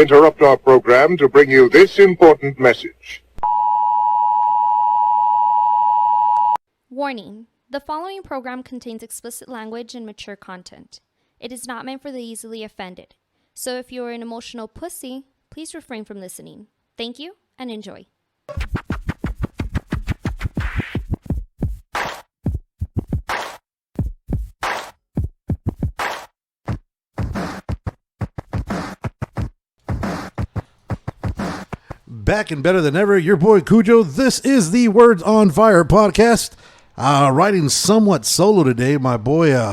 interrupt our program to bring you this important message. Warning. The following program contains explicit language and mature content. It is not meant for the easily offended. So if you are an emotional pussy, please refrain from listening. Thank you and enjoy. Back and better than ever, your boy Cujo. This is the Words on Fire podcast. Riding somewhat solo today. My boy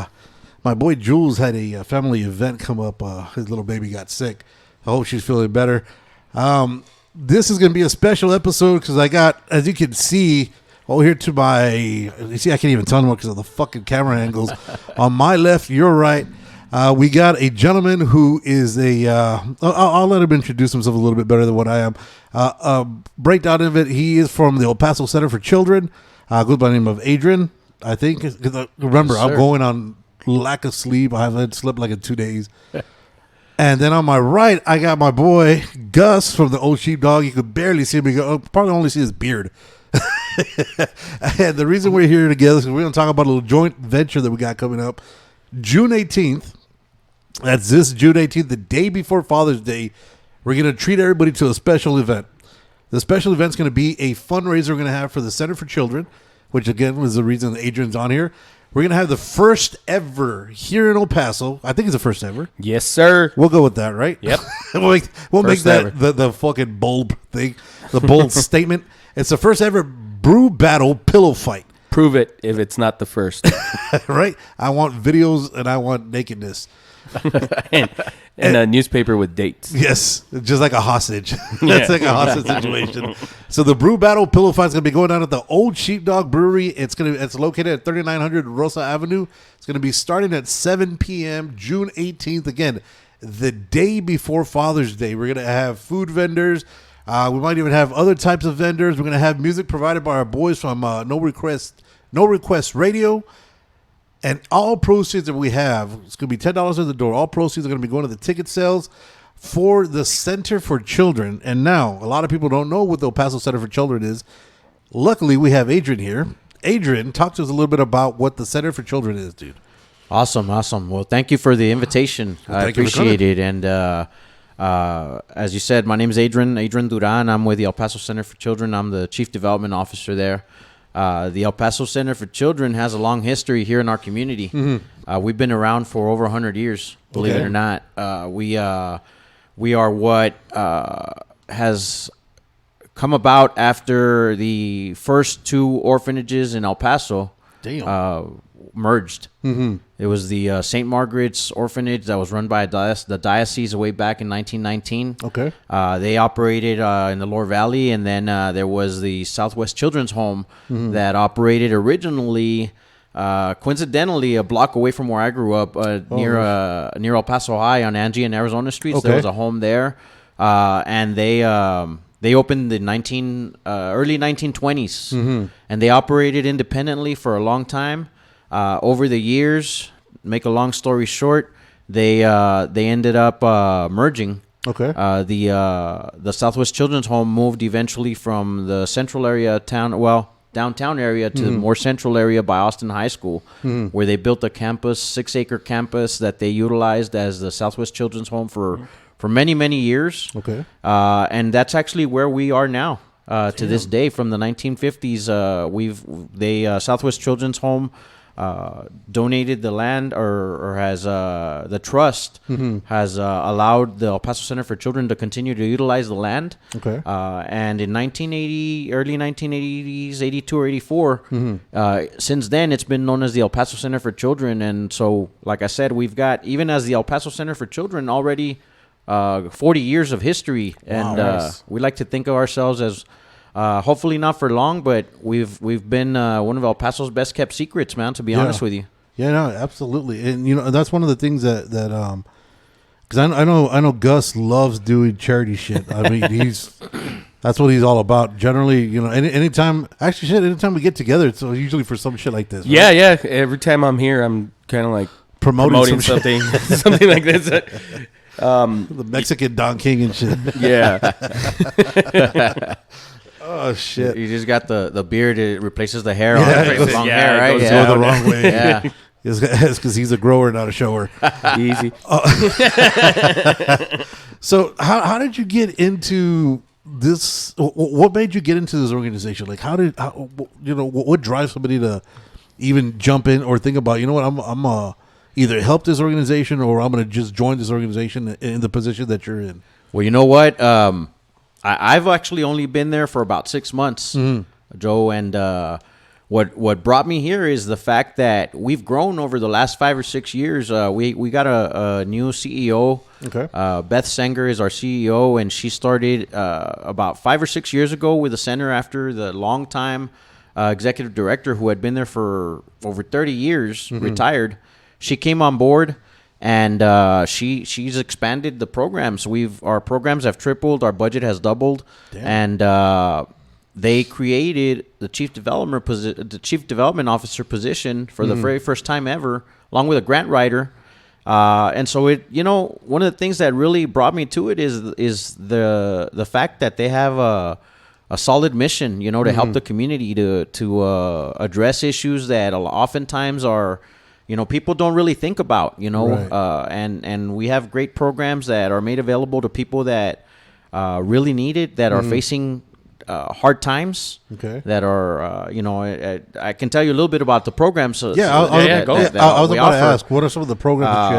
Jules had a family event come up. His little baby got sick. I hope she's feeling better. This is going to be a special episode because I got, as you can see, here to my, you see, I can't even tell anymore because of the fucking camera angles. On my left, your right. We got a gentleman who is I'll let him introduce himself a little bit better than what I am. Breakdown of it, he is from the Paso Center for Children. Goes by the name of Adrian, I think. Remember, Yes, I'm going on lack of sleep. I haven't slept like in 2 days. And then on my right, I got my boy Gus from the Old Sheep Dog. You could barely see him. Probably only see his beard. And the reason we're here together is we're going to talk about a little joint venture that we got coming up. June 18th. That's this June 18th, the day before Father's Day. We're going to treat everybody to a special event. The special event's going to be a fundraiser we're going to have for the Center for Children, which again was the reason that Adrian's on here. We're going to have the first ever here in El Paso. I think it's the first ever. Yes, sir. We'll go with that, right? Yep. we'll make that the fucking bold thing, the bold statement. It's the first ever brew battle pillow fight. Prove it if it's not the first. Right? I want videos and I want nakedness. and a newspaper with dates. Yes, just like a hostage. That's like a hostage situation. So the brew battle pillow fight is going to be going on at the Old Sheep Dog Brewery. It's located at 3900 Rosa Avenue. It's going to be starting at 7 p.m. June 18th. Again, the day before Father's Day. We're going to have food vendors. We might even have other types of vendors. We're going to have music provided by our boys from No Request Radio. And all proceeds that we have, it's going to be $10 at the door. All proceeds are going to be going to the ticket sales for the Center for Children. And now, a lot of people don't know what the El Paso Center for Children is. Luckily, we have Adrian here. Adrian, talk to us a little bit about what the Center for Children is, dude. Awesome. Well, thank you for the invitation. I appreciate it. And as you said, my name is Adrian Duran. I'm with the El Paso Center for Children. I'm the Chief Development Officer there. The El Paso Center for Children has a long history here in our community. Mm-hmm. We've been around for over 100 years, believe it or not. We are what has come about after the first two orphanages in El Paso merged. Mm-hmm. It was the St. Margaret's Orphanage that was run by the diocese way back in 1919. Okay. They operated in the Lower Valley, and then there was the Southwest Children's Home that operated originally, coincidentally, a block away from where I grew up, near El Paso High on Angie and Arizona Streets. Okay. There was a home there, and they opened in early 1920s, and they operated independently for a long time. Over the years, make a long story short, they ended up merging. Okay. The Southwest Children's Home moved eventually from the central area downtown area to the more central area by Austin High School, where they built a campus, 6-acre campus that they utilized as the Southwest Children's Home for many, many years. Okay. And that's actually where we are now. To this day, from the 1950s, Southwest Children's Home donated the land, or has the trust has allowed the El Paso Center for Children to continue to utilize the land. Okay. And in early 1980s, 82 or 84, since then it's been known as the El Paso Center for Children. And so, like I said, we've got, even as the El Paso Center for Children, already 40 years of history. And nice. We like to think of ourselves as hopefully not for long, but we've been one of El Paso's best kept secrets, man, to be honest with you. Yeah, no, absolutely. And that's one of the things that because I know Gus loves doing charity shit. I mean, that's what he's all about. Generally, anytime we get together, it's usually for some shit like this. Right? Yeah. Every time I'm here, I'm kind of like promoting something, something like this. The Mexican Don King and shit. Yeah. Oh shit! You just got the beard. It replaces the hair. Yeah, on it. it goes- Long yeah, hair, it right? goes Yeah. Go the wrong way. Yeah. It's because he's a grower, not a shower. Easy. So how did you get into this? What made you get into this organization? Like what drives somebody to even jump in or think about, you know what, I'm either help this organization or I'm going to just join this organization in the position that you're in? Well, you know what? I've actually only been there for about 6 months, Joe, and what brought me here is the fact that we've grown over the last 5 or 6 years. We got a new CEO. Okay. Beth Sanger is our CEO, and she started about 5 or 6 years ago with the center after the longtime executive director who had been there for over 30 years retired. She came on board. And she's expanded the programs. Our programs have tripled. Our budget has doubled. Damn. And they created the chief development officer position for the very first time ever, along with a grant writer. And so one of the things that really brought me to it is the fact that they have a solid mission, to help the community to address issues that oftentimes are. People don't really think about, Right. And we have great programs that are made available to people that really need it, that are facing hard times. Okay. That are, I can tell you a little bit about the programs. I was about to ask, what are some of the programs that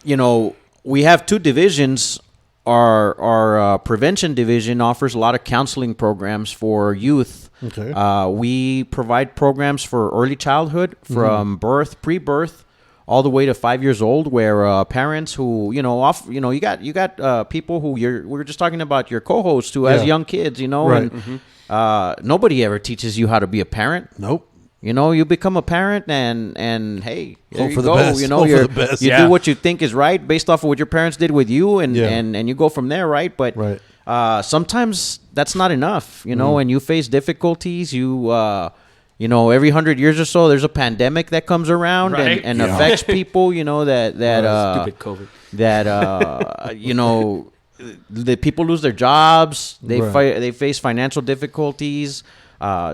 you have? We have two divisions. Our prevention division offers a lot of counseling programs for youth. Okay. We provide programs for early childhood from pre-birth, all the way to 5 years old, where parents who you got people who we were just talking about your co-host who has young kids, Right. and nobody ever teaches you how to be a parent. Nope. You become a parent and hey, there Hope you for the go. best. Hope for the best. You do what you think is right based off of what your parents did with you, and you go from there, right? But Right. Sometimes that's not enough, and you face difficulties. Every 100 years or so, there's a pandemic that comes around Right. and affects people. Stupid COVID. The people lose their jobs. They Right. they face financial difficulties.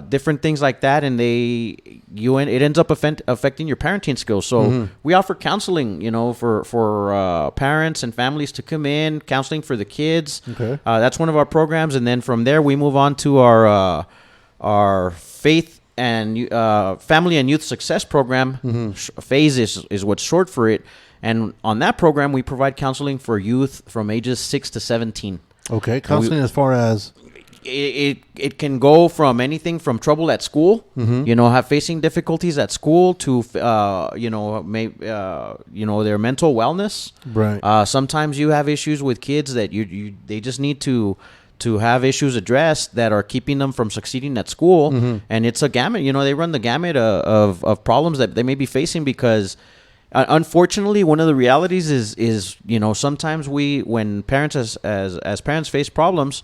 Different things like that, and it ends up affecting your parenting skills. So we offer counseling, for parents and families to come in, counseling for the kids. Okay. That's one of our programs, and then from there we move on to our faith and family and youth success program. FAZE is what's short for it, and on that program we provide counseling for youth from ages 6 to 17. Okay. Counseling as far as? It can go from anything from trouble at school, facing difficulties at school, to their mental wellness. Right. Sometimes you have issues with kids that they just need to have issues addressed that are keeping them from succeeding at school, and it's a gamut. They run the gamut of problems that they may be facing because. Unfortunately, one of the realities is sometimes when parents as parents face problems.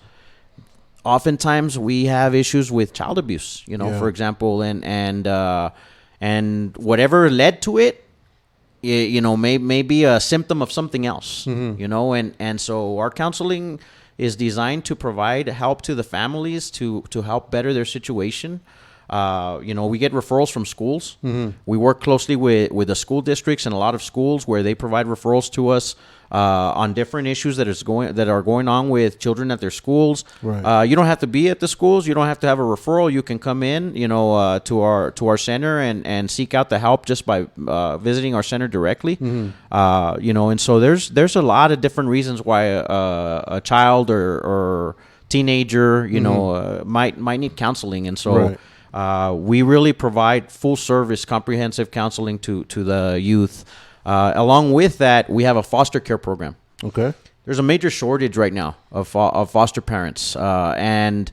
Oftentimes we have issues with child abuse, for example, and whatever led to it, may be a symptom of something else, and so our counseling is designed to provide help to the families to help better their situation. We get referrals from schools. We work closely with the school districts and a lot of schools where they provide referrals to us on different issues that are going on with children at their schools. Right. You don't have to be at the schools. You don't have to have a referral. You can come in, to our center and seek out the help just by visiting our center directly. And so there's a lot of different reasons why a child or teenager, might need counseling, and so. Right. We really provide full service, comprehensive counseling to the youth. Along with that, we have a foster care program. Okay. There's a major shortage right now of foster parents, and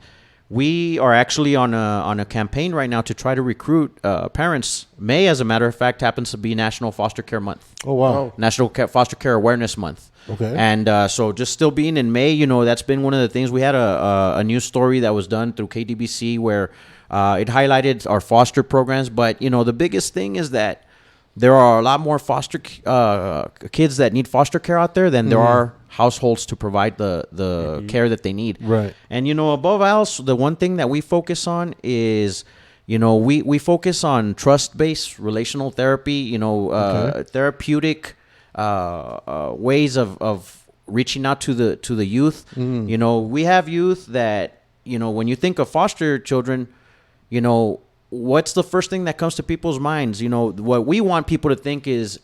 we are actually on a campaign right now to try to recruit parents. May, as a matter of fact, happens to be National Foster Care Month. Oh, wow. National Foster Care Awareness Month. Okay. And so just still being in May, that's been one of the things. We had a news story that was done through KDBC where it highlighted our foster programs. But, the biggest thing is that there are a lot more foster kids that need foster care out there than there are households to provide the care that they need. Right. And, above else, the one thing that we focus on is, we focus on trust-based relational therapy, therapeutic ways of reaching out to the youth. We have youth that, when you think of foster children, what's the first thing that comes to people's minds? What we want people to think is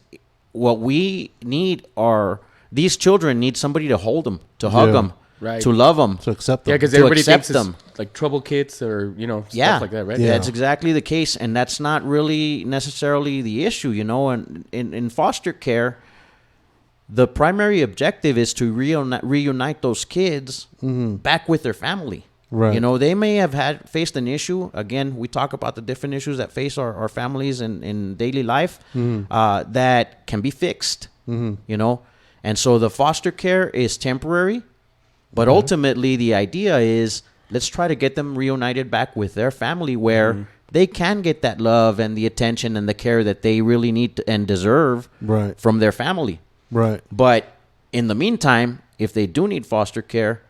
what we need are these children need somebody to hold them, to hug them, Right. to love them, To accept them. Yeah, because to everybody accept thinks them. it's like trouble kids or stuff like that, right? Yeah. That's exactly the case, and that's not really necessarily the issue, And in foster care, the primary objective is to reunite those kids back with their family. Right. They may have faced an issue. Again, we talk about the different issues that face our families in daily life that can be fixed. And so the foster care is temporary, but ultimately the idea is let's try to get them reunited back with their family where they can get that love and the attention and the care that they really need and deserve Right. from their family. Right. But in the meantime, if they do need foster care,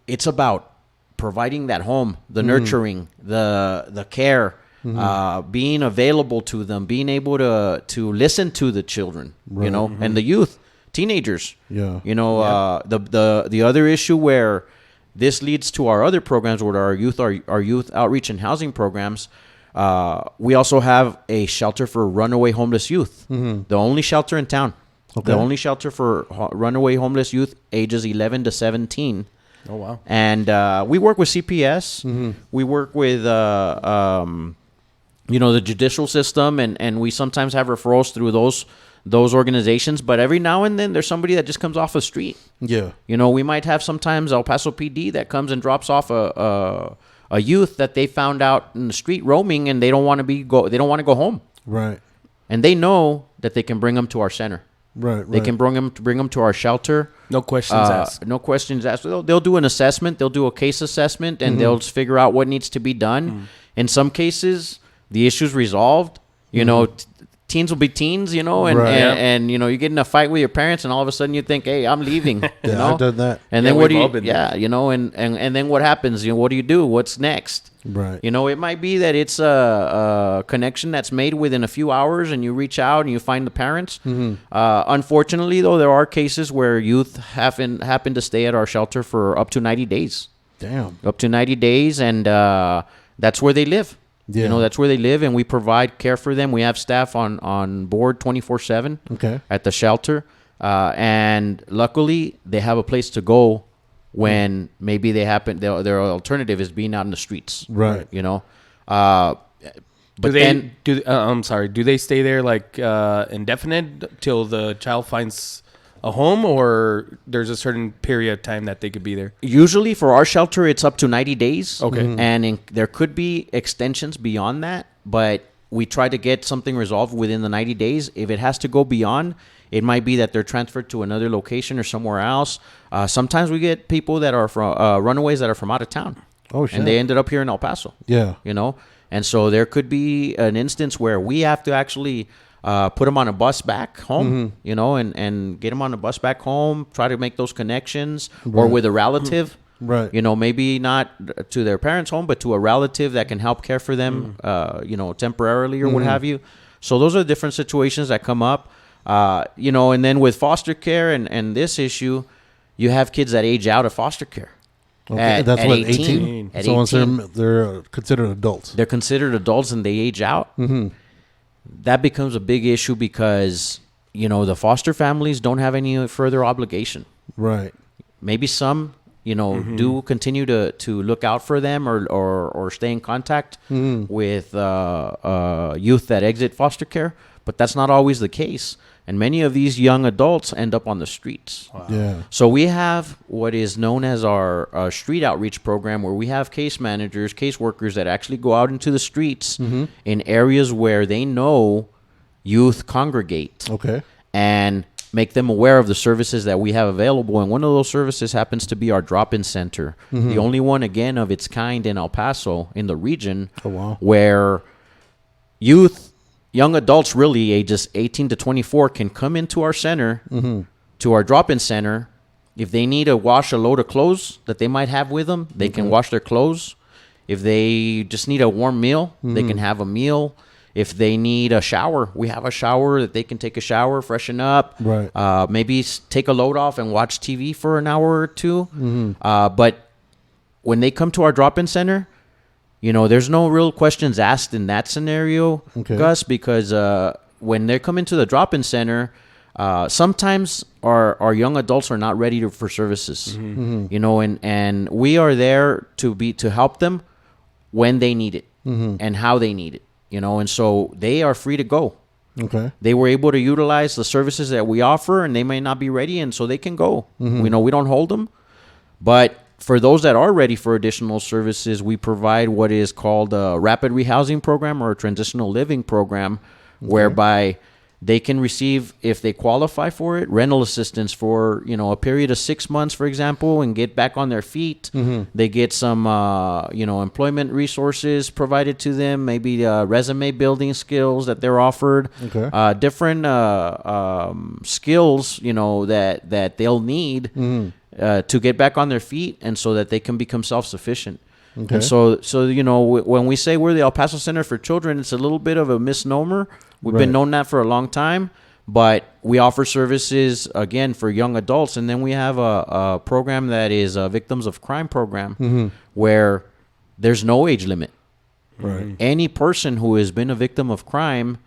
it's about providing that home, the nurturing, the care, being available to them, being able to listen to the children, and the youth, teenagers. Yeah. The other issue where this leads to our other programs with our youth outreach and housing programs. We also have a shelter for runaway homeless youth, the only shelter in town. Okay. The only shelter for runaway homeless youth ages 11 to 17. Oh, wow. And we work with CPS. We work with, the judicial system, and we sometimes have referrals through those organizations. But every now and then, there's somebody that just comes off the street. Yeah. We might have sometimes El Paso PD that comes and drops off a youth that they found out in the street roaming, and they don't want to go home. Right. And they know that they can bring them to our center. Right. They can bring them to our shelter. No questions asked. No questions asked. They'll do an assessment. They'll do a case assessment, and they'll just figure out what needs to be done. In some cases, the issue's resolved. Teens will be teens, and Right. and you get in a fight with your parents, and all of a sudden you think, hey, I'm leaving. Yeah, I've done that. And Yeah, then what do we've all you? been Yeah, and then what happens? What do you do? What's next? Right. It might be that it's a connection that's made within a few hours, and you reach out and you find the parents. Unfortunately, though, there are cases where youth happen to stay at our shelter for up to 90 days. Damn. Up to 90 days, and that's where they live. Yeah. That's where they live, and we provide care for them. We have staff on board 24/7 Okay. at the shelter, and luckily they have a place to go when maybe their alternative is being out in the streets. Right. But Do they stay there like indefinite till the child finds a home, or there's a certain period of time that they could be there? Usually for our shelter, it's up to 90 days. Okay. And there could be extensions beyond that, but we try to get something resolved within the 90 days. If it has to go beyond, it might be that they're transferred to another location or somewhere else. Sometimes we get people that are from runaways that are from out of town. Oh, shit. And they ended up here in El Paso. Yeah. And so there could be an instance where we have to actually put them on a bus back home, and get them on a bus back home, try to make those connections, or with a relative, Right. Maybe not to their parents' home, but to a relative that can help care for them, temporarily or what have you. So those are different situations that come up, and then with foster care and this issue, you have kids that age out of foster care. Okay. That's at what, 18? 18? At So once 18. they're considered adults. They're considered adults and they age out. That becomes a big issue because, the foster families don't have any further obligation. Right. Maybe some, do continue to look out for them or stay in contact with youth that exit foster care, but that's not always the case. And many of these young adults end up on the streets. Wow. Yeah. So we have what is known as our street outreach program, where we have case managers, case workers that actually go out into the streets in areas where they know youth congregate, Okay. and make them aware of the services that we have available. And one of those services happens to be our drop-in center, the only one, again, of its kind in El Paso, in the region, Oh, wow. where young adults, really ages 18 to 24, can come into our center to our drop-in center, if they need to wash a load of clothes that they might have with them, they can wash their clothes. If they just need a warm meal, they can have a meal. If they need a shower, we have a shower that they can take a shower, freshen up, Right. Maybe take a load off and watch TV for an hour or two. But when they come to our drop-in center, there's no real questions asked in that scenario, Gus, because when they come into the drop-in center, sometimes our young adults are not ready for services, and we are there to help them when they need it and how they need it, and so they are free to go. Okay. They were able to utilize the services that we offer, and they may not be ready, and so they can go. We don't hold them, but for those that are ready for additional services, we provide what is called a rapid rehousing program or a transitional living program, whereby they can receive, if they qualify for it, rental assistance for, a period of 6 months, for example, and get back on their feet. They get some, employment resources provided to them, maybe resume building skills that they're offered, different skills, that they'll need to get back on their feet, and so that they can become self-sufficient. And so when we say we're the El Paso Center for Children, it's a little bit of a misnomer. We've been known that for a long time, but we offer services, again, for young adults. And then we have a program that is a victims of crime program, where there's no age limit. Right. Any person who has been a victim of crime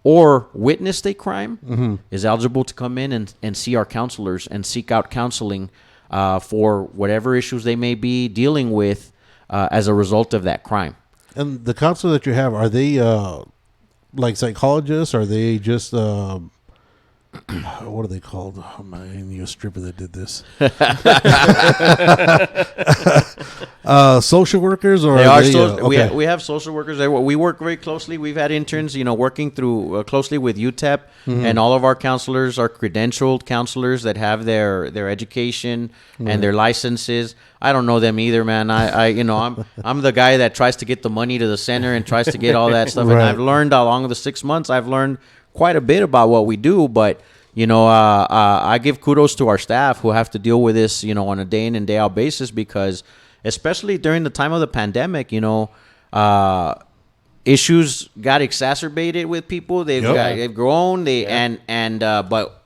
or witnessed a crime is eligible to come in and see our counselors and seek out counseling for whatever issues they may be dealing with as a result of that crime. And the counselor that you have, are they like psychologists? Are they just what are they called? Oh, I knew a stripper that did this. Social workers, or They are are they, we have social workers there. We work very closely. We've had interns, working through closely with UTEP, and all of our counselors are credentialed counselors that have their education and their licenses. I don't know them either, man. I'm the guy that tries to get the money to the center and tries to get all that stuff. And I've learned along the 6 months, I've learned quite a bit about what we do, but I give kudos to our staff who have to deal with this, on a day in and day out basis, because especially during the time of the pandemic, issues got exacerbated with people. They've grown. But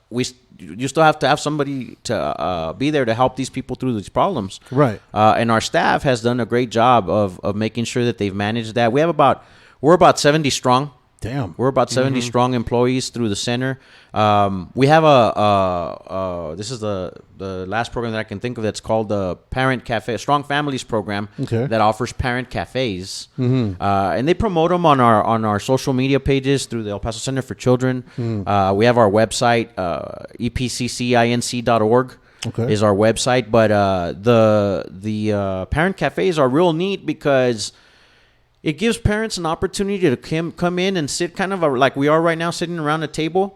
you still have to have somebody to be there to help these people through these problems. Right. And our staff has done a great job of making sure that they've managed that. We're about 70 strong. Damn. We're about 70 strong employees through the center. We have this is the last program that I can think of that's called the Parent Cafe, Strong Families program, that offers parent cafes. And they promote them on our social media pages through the El Paso Center for Children. We have our website, epccinc.org. Is our website. But the parent cafes are real neat because it gives parents an opportunity to come in and sit kind of like we are right now, sitting around a table,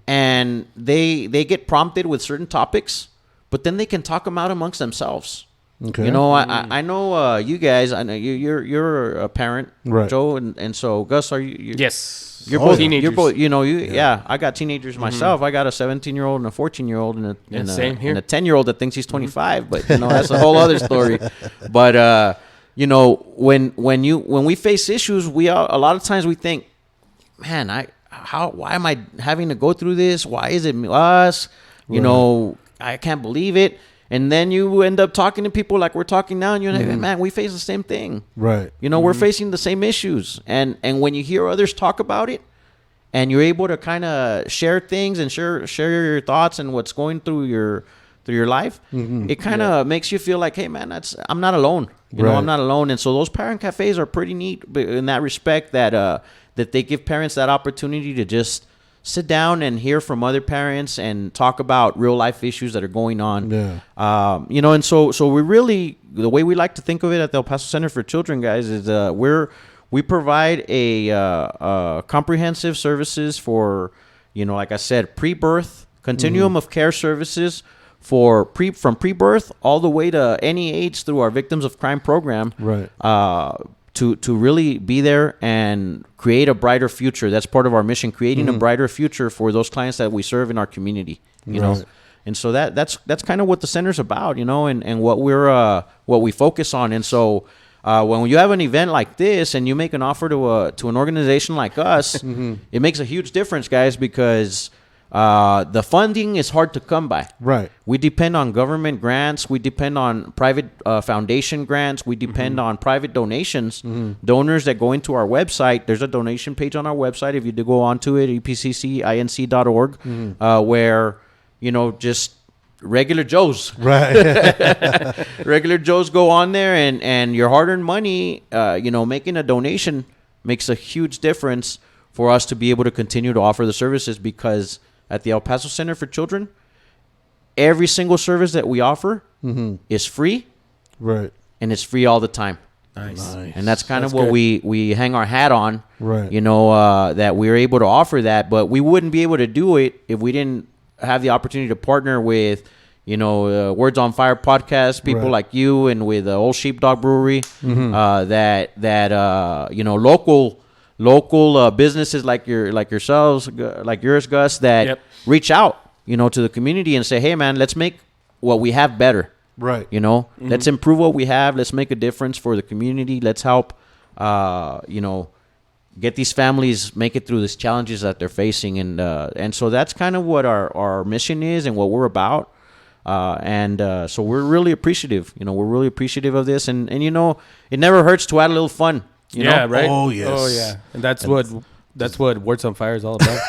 and they get prompted with certain topics, but then they can talk them out amongst themselves. I know you guys. I know you're a parent, right, Joe, and so Gus, are you? Yes, you're both teenagers. You're both. Yeah. I got teenagers myself. I got a 17-year-old and a 14-year-old and a 10-year-old that thinks he's 25. But that's a whole other story. But when we face issues, a lot of times we think, man, why am I having to go through this? Why is it us? I can't believe it. And then you end up talking to people like we're talking now, and you're like, man, we face the same thing. Right. We're facing the same issues. And when you hear others talk about it, and you're able to kind of share things and share your thoughts and what's going through your life, it kind of makes you feel like, hey, man, I'm not alone. I'm not alone. And so those parent cafes are pretty neat in that respect, that they give parents that opportunity to just sit down and hear from other parents and talk about real life issues that are going on. Yeah. And so we really, the way we like to think of it at the El Paso Center for Children, guys, is we provide a comprehensive services for, like I said, pre-birth, continuum of care services from pre-birth all the way to any age through our Victims of Crime program. Right. To really be there and create a brighter future. That's part of our mission, creating a brighter future for those clients that we serve in our community. You know, And so that's kind of what the center's about, and what we focus on. And so when you have an event like this and you make an offer to an organization like us, it makes a huge difference, guys, because the funding is hard to come by. Right. We depend on government grants. We depend on private foundation grants. We depend on private donations, donors that go into our website. There's a donation page on our website if you do go onto it, epccinc.org, where, just regular Joes. Right. Regular Joes go on there, and your hard-earned money, making a donation makes a huge difference for us to be able to continue to offer the services, because at the El Paso Center for Children, every single service that we offer is free. Right. And it's free all the time. Nice. And that's kind of what we hang our hat on. Right. That we're able to offer that, but we wouldn't be able to do it if we didn't have the opportunity to partner with, Words on Fire podcast, people like you, and with Old Sheep Dog Brewery, local businesses like yourselves, like yours, Gus, that reach out, to the community and say, hey, man, let's make what we have better. Right. Let's improve what we have. Let's make a difference for the community. Let's help, get these families make it through these challenges that they're facing. And so that's kind of what our mission is and what we're about. So we're really appreciative. We're really appreciative of this. And it never hurts to add a little fun. You know? Right? Oh, yes. Oh, yeah. And that's what Words on Fire is all about.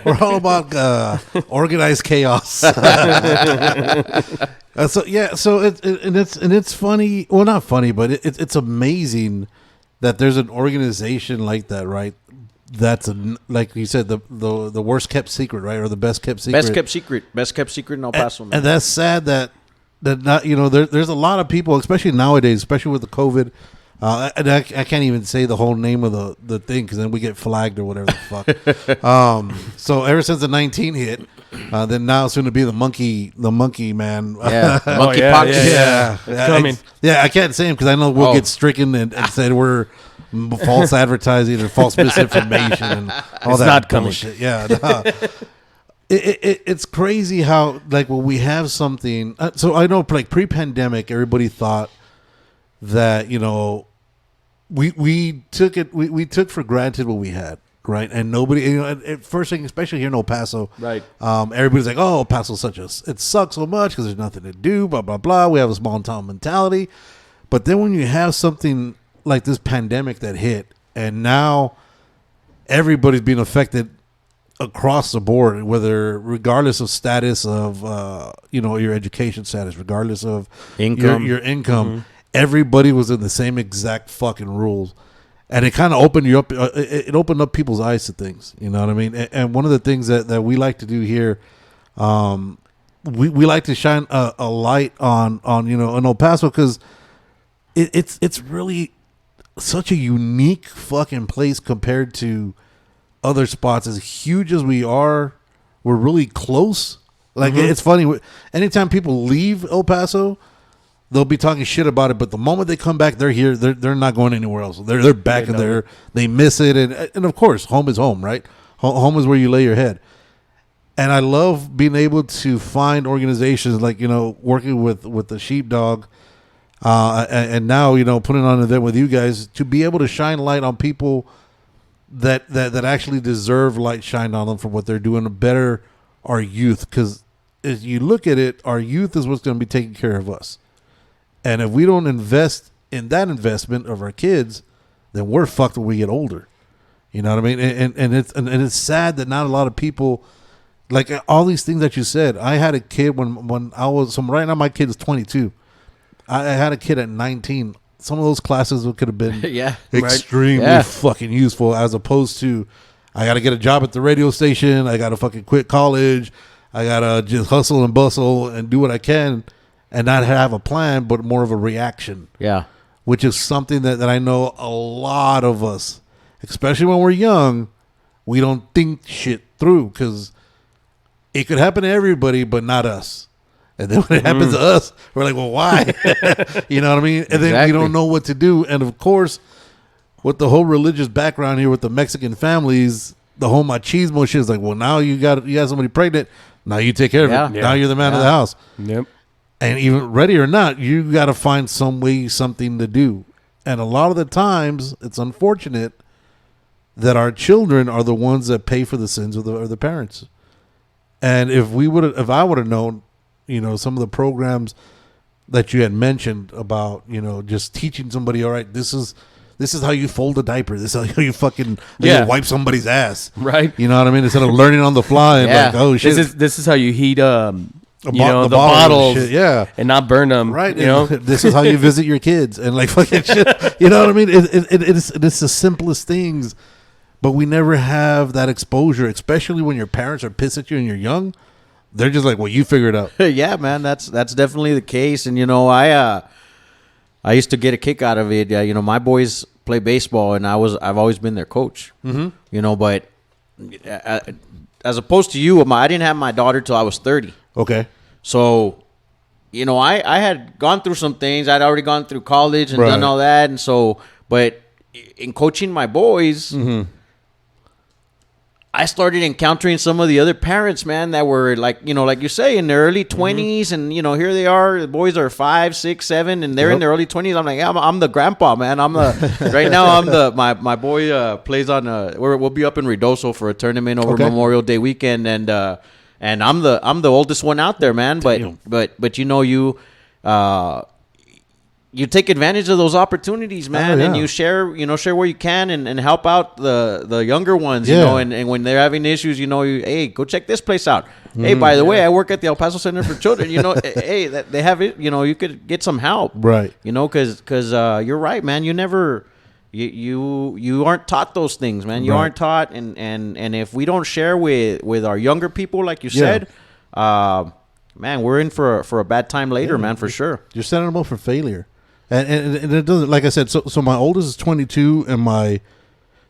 We're all about organized chaos. So it's funny. Well, not funny, but it's amazing that there's an organization like that, right? That's like you said, the worst kept secret, right, or the best kept secret. Best kept secret in El Paso. And that's sad that not there's a lot of people, especially nowadays, especially with the COVID. And I can't even say the whole name of the thing because then we get flagged or whatever the fuck. So ever since the 19 hit, then now soon to be the monkey man. Yeah, monkey pox. Yeah. It's coming. I can't say him because I know we'll get stricken and said we're false advertising or false misinformation and all It's that not coming. bullshit. Yeah. No. It's crazy how we have something. So I know like pre-pandemic, everybody thought that we took for granted what we had, right? And nobody, first thing, especially here in El Paso, Right. Everybody's like, "Oh, El Paso's it sucks so much because there's nothing to do." Blah blah blah. We have a small town mentality, but then when you have something like this pandemic that hit, and now everybody's being affected across the board, regardless of status of your education status, regardless of Income. your income. Everybody was in the same exact fucking rules, and it kind of opened you up. It opened up people's eyes to things. You know what I mean? And one of the things that we like to do here, we like to shine a light on in El Paso because it's really such a unique fucking place compared to other spots. As huge as we are, we're really close. Like it's funny. Anytime people leave El Paso, they'll be talking shit about it, but the moment they come back, they're here. They're not going anywhere else. They're back in there. They miss it, and of course, home is home, right? Home is where you lay your head. And I love being able to find organizations like working with the Sheepdog, and now putting on an event with you guys to be able to shine light on people that actually deserve light shined on them for what they're doing to better our youth. Because if you look at it, our youth is what's going to be taking care of us. And if we don't invest in that investment of our kids, then we're fucked when we get older. You know what I mean? And it's sad that not a lot of people, like all these things that you said. I had a kid when I was right now. My kid is 22. I had a kid at 19. Some of those classes could have been extremely fucking useful, as opposed to I got to get a job at the radio station. I got to fucking quit college. I got to just hustle and bustle and do what I can. And not have a plan, but more of a reaction. Yeah. Which is something that I know a lot of us, especially when we're young, we don't think shit through because it could happen to everybody, but not us. And then when it happens to us, we're like, well, why? You know what I mean? And then we don't know what to do. And of course, with the whole religious background here with the Mexican families, the whole machismo shit is like, well, now you got somebody pregnant. Now you take care of Yeah. it. Now you're the man of the house. Yep. And even ready or not, you got to find something to do. And a lot of the times, it's unfortunate that our children are the ones that pay for the sins of the parents. And if I would have known, some of the programs that you had mentioned about, just teaching somebody, all right, this is how you fold a diaper. This is how you fucking you wipe somebody's ass. Right. You know what I mean? Instead of learning on the fly and like, oh shit. This is how you heat the bottle bottles, and shit, and not burn them. Right. You This is how you visit your kids and like fucking shit. You know what I mean? It's the simplest things, but we never have that exposure, especially when your parents are pissed at you and you're young. They're just like, well, you figure it out. Yeah, man, that's definitely the case. And I used to get a kick out of it. My boys play baseball, and I've always been their coach. Mm-hmm. But as opposed to you, I didn't have my daughter till I was 30. Okay. So, I had gone through some things. I'd already gone through college and Right. done all that, and so, but in coaching my boys. Mm-hmm. I started encountering some of the other parents, man, that were like you say, in their early 20s, and here they are. The boys are 5, 6, 7, and they're in their early 20s. I'm like, I'm the grandpa, man. I'm the right now. I'm the my boy plays on. We'll be up in Ruidoso for a tournament over Memorial Day weekend, and I'm the oldest one out there, man. But you take advantage of those opportunities, man, and you share where you can and help out the younger ones, and when they're having issues, hey, go check this place out. Hey, by the way, I work at the El Paso Center for Children. Hey, they have it. You could get some help, right? Because you're right, man. You never you aren't taught those things, man. You aren't taught, and if we don't share with our younger people, like you said, man, we're in for a bad time later, man, for sure. You're setting them up for failure. And it doesn't, like I said, so my oldest is 22 and my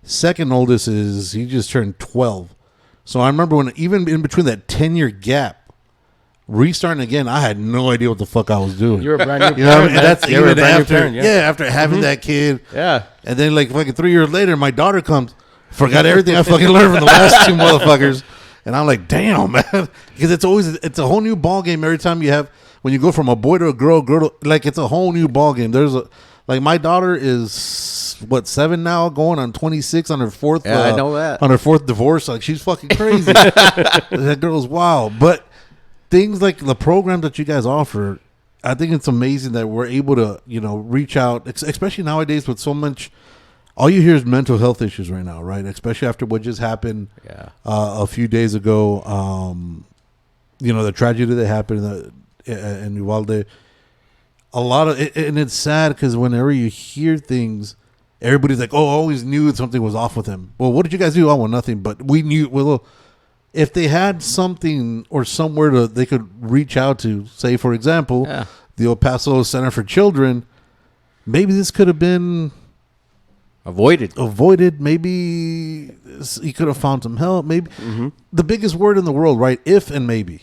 second oldest he just turned 12. So I remember when, even in between that 10-year gap, restarting again, I had no idea what the fuck I was doing. You're a brand new You know what I parent. mean? And that's You were a even brand new after, parent, after having that kid. Yeah. And then like fucking 3 years later, my daughter comes, forgot everything I fucking learned from the last two motherfuckers. And I'm like, damn, man. Because it's a whole new ball game every time when you go from a boy to a girl to, like, it's a whole new ball game. Like, my daughter is 7 now, going on 26 on her fourth. Yeah, I know that. On her fourth divorce. Like, she's fucking crazy. That girl's wild. But things like the program that you guys offer, I think it's amazing that we're able to, reach out, especially nowadays with so much. All you hear is mental health issues right now, right? Especially after what just happened a few days ago. The tragedy that happened in Uvalde. A lot of it, and it's sad because whenever you hear things, everybody's like, "Oh, I always knew something was off with him." Well, what did you guys do? Oh, well, nothing. But we knew. Well, if they had something or somewhere they could reach out to, say, for example, the El Paso Center for Children, maybe this could have been avoided. Maybe he could have found some help. Maybe the biggest word in the world, right? If and maybe.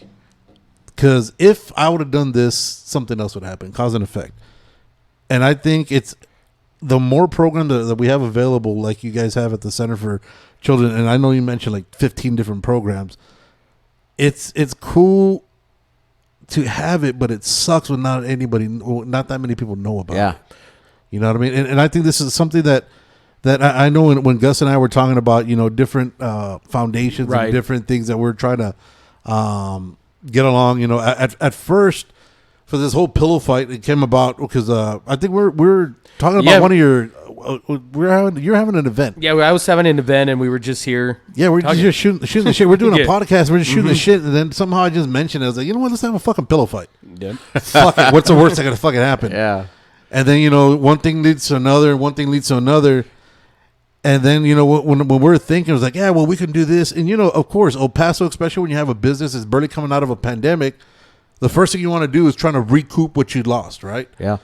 Because if I would have done this, something else would happen, cause and effect. And I think it's the more program that we have available, like you guys have at the Center for Children, and I know you mentioned like 15 different programs. It's cool to have it, but it sucks when not that many people know about it. You know what I mean? And I think this is something that I know when Gus and I were talking about, different foundations and different things that we're trying to get along. At first, for this whole pillow fight, it came about because I think we're talking about one of your. You're having an event. Yeah, I was having an event, and we were just here. Yeah, we're just shooting the shit. We're doing a podcast. We're just shooting the shit, and then somehow I just mentioned it. I was like, you know what? Let's have a fucking pillow fight. Yeah. Fuck it. What's the worst that could fucking happen? Yeah. And then one thing leads to another, and one thing leads to another. And then, when we're thinking, it was like, yeah, well, we can do this. And, of course, El Paso, especially when you have a business that's barely coming out of a pandemic, the first thing you want to do is trying to recoup what you lost, right? Yeah.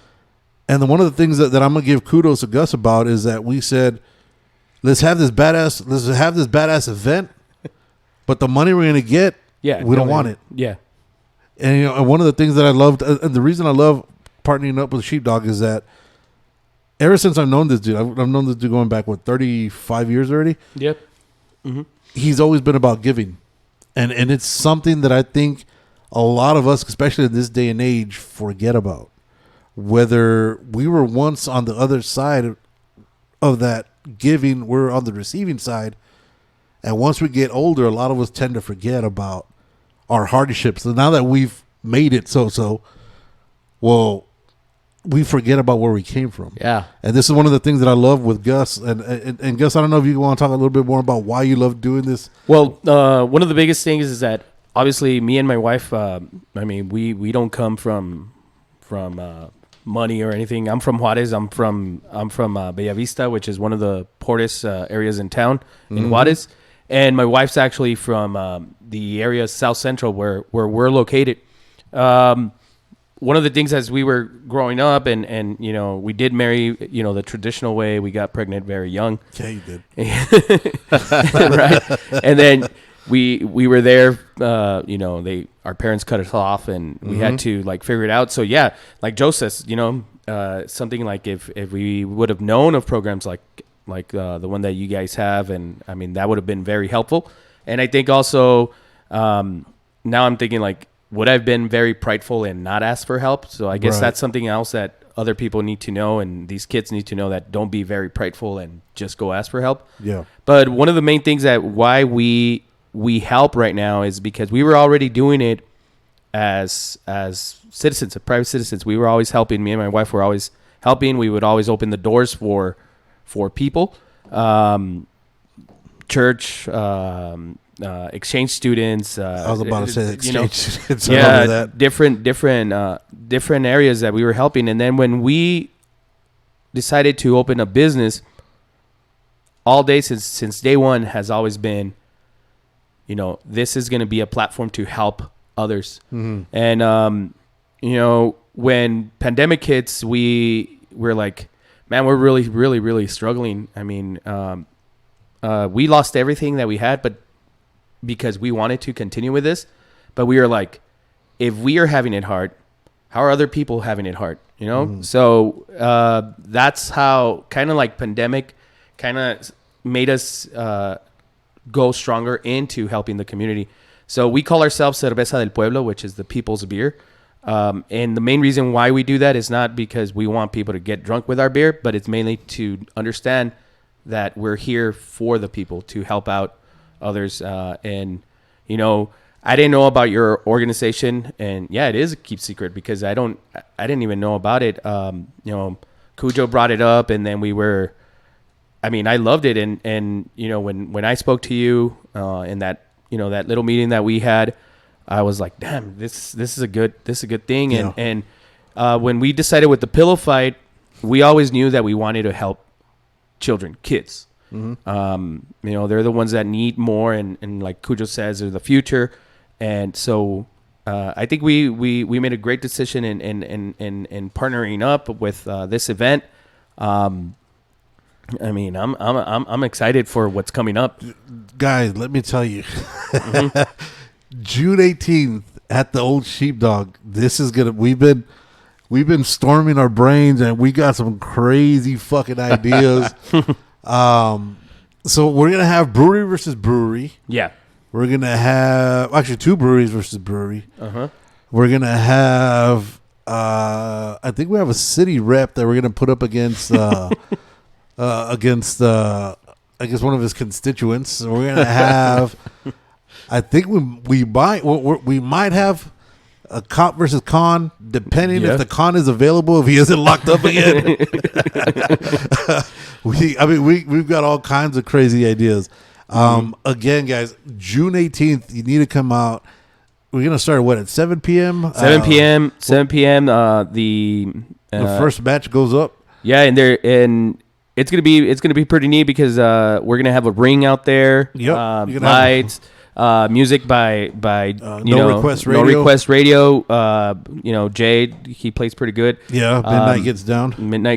And then one of the things that I'm going to give kudos to Gus about is that we said, let's have this badass event, but the money we're going to get, we don't want it. Yeah. And, one of the things that I loved, and the reason I love partnering up with Sheepdog is that ever since I've known this dude, I've known this dude going back, 35 years already? Yep. Mm-hmm. He's always been about giving. And it's something that I think a lot of us, especially in this day and age, forget about. Whether we were once on the other side of that giving, we're on the receiving side. And once we get older, a lot of us tend to forget about our hardships. So now that we've made it well, we forget about where we came from. Yeah. And this is one of the things that I love with Gus. And Gus, I don't know if you want to talk a little bit more about why you love doing this. Well, one of the biggest things is that obviously me and my wife, we don't come from money or anything. I'm from Juarez. I'm from Bella Vista, which is one of the poorest areas in town in Juarez. And my wife's actually from the area South Central where we're located. One of the things as we were growing up and we did marry, the traditional way. We got pregnant very young. Yeah, you did. Right. And then we were there, our parents cut us off and we had to figure it out. So yeah, like Joe says, something like if we would have known of programs like the one that you guys have, and I mean, that would have been very helpful. And I think also, now I'm thinking would I have been very prideful and not ask for help? So I guess that's something else that other people need to know, and these kids need to know, that don't be very prideful and just go ask for help. Yeah. But one of the main things that why we help right now is because we were already doing it as citizens, private citizens. We were always helping. Me and my wife were always helping. We would always open the doors for people, church, exchange students. I was about to say exchange students. Yeah, different areas that we were helping. And then when we decided to open a business, all day since day one has always been, this is going to be a platform to help others. And when pandemic hits, we're like, man, we're really, really, really struggling. I mean, we lost everything that we had, but because we wanted to continue with this, but we were like, if we are having it hard, how are other people having it hard? So that's how kind of like pandemic kind of made us go stronger into helping the community. So we call ourselves Cerveza del Pueblo, which is the people's beer. And the main reason why we do that is not because we want people to get drunk with our beer, but it's mainly to understand that we're here for the people, to help out others. And I didn't know about your organization, and yeah, it is a keep secret because I didn't even know about it. Cujo brought it up, and then I loved it. And when I spoke to you in that that little meeting that we had, I was like, damn, this is a good thing. Yeah. And when we decided with the pillow fight, we always knew that we wanted to help children, kids. They're the ones that need more, and like Cujo says, they're the future. And so I think we made a great decision in partnering up with this event. I'm excited for what's coming up. Guys, let me tell you. June 18th at the Old Sheep Dog. This is gonna. We've been storming our brains, and we got some crazy fucking ideas. So we're gonna have brewery versus brewery. Yeah, we're gonna have actually two breweries versus brewery. We're gonna have. I think we have a city rep that we're gonna put up against I guess one of his constituents. So we're gonna have. I think we might have a cop versus con, depending if the con is available, if he isn't locked up again. We've got all kinds of crazy ideas. Again, guys, June 18th, you need to come out. We're gonna start at 7 p.m. 7 p.m. 7 p.m. The first match goes up. Yeah, and it's gonna be pretty neat because we're gonna have a ring out there. Yep, lights. Music by No Request Radio. Jade, he plays pretty good. Yeah, Midnight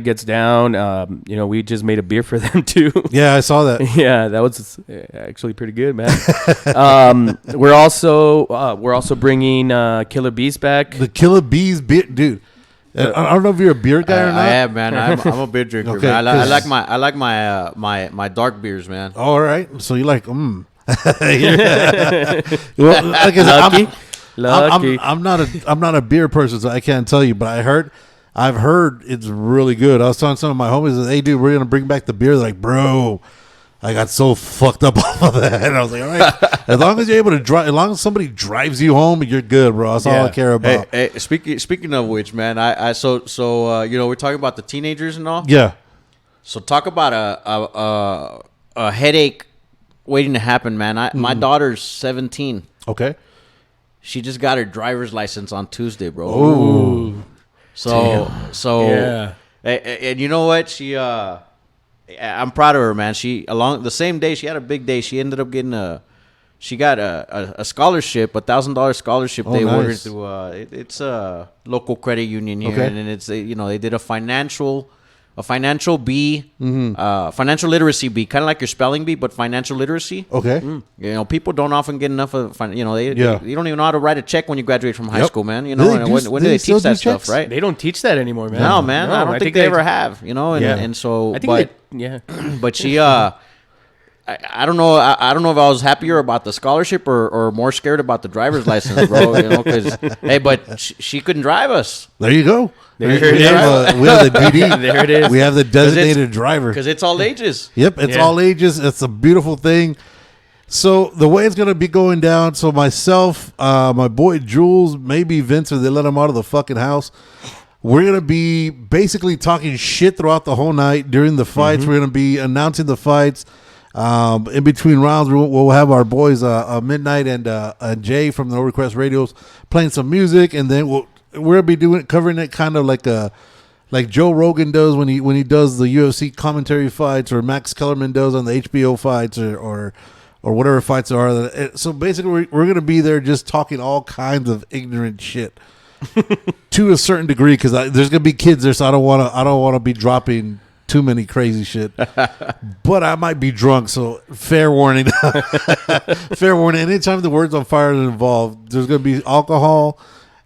Gets Down. We just made a beer for them too. Yeah, I saw that. Yeah, that was actually pretty good, man. We're also bringing Killer Bees back. The Killer Bees beer, dude. I don't know if you're a beer guy or not. I am, man. I'm a beer drinker. Okay, man. I like my dark beers, man. All right, so you like Well, like I said, Lucky. I'm not a beer person, so I can't tell you. But I've heard it's really good. I was telling some of my homies, "Hey, dude, we're gonna bring back the beer." They're like, "Bro, I got so fucked up off of that." And I was like, "All right, as long as you're able to drive, as long as somebody drives you home, you're good, bro. That's all I care about." Hey, speaking of which, man, so we're talking about the teenagers and all. Yeah. So talk about a headache waiting to happen, man. My daughter's 17. Okay. She just got her driver's license on Tuesday, bro. Ooh. So Yeah. and you know what? I'm proud of her, man. She along the same day she had a big day. She ended up getting a scholarship, $1,000 scholarship. They nice. ordered through it's a local credit union here, Okay. and it's they did a financial B, financial literacy B, kind of like your spelling bee, but financial literacy. Okay. People don't often get enough of they you don't even know how to write a check when you graduate from high Yep. school, man. Do they And do- when do do they they still teach do that stuff, checks? right? They don't teach that anymore, man. No, man. I don't think they ever have. And so I think yeah. but she I don't know. I don't know if I was happier about the scholarship or more scared about the driver's license, bro. Because but she couldn't drive us There you go. There we, it is. have we have the DD. There it is. We have the designated driver. because it's all ages. Yep, it's Yeah. all ages. It's a beautiful thing. So the way it's gonna be going down. So myself, my boy Jules, maybe Vince, or they let him out of the fucking house. We're gonna be basically talking shit throughout the whole night during the fights. We're gonna be announcing the fights. In between rounds, we'll have our boys Midnight and Jay from the No Request Radios playing some music, and then we'll be covering it kind of like Joe Rogan does when he does the UFC commentary fights, or Max Kellerman does on the HBO fights, or whatever fights there are. So basically, we're gonna be there just talking all kinds of ignorant shit to a certain degree, because there's gonna be kids there, so I don't want to be dropping too many crazy shit. But I might be drunk, so fair warning. Fair warning. Anytime the words on fire is involved, there's gonna be alcohol.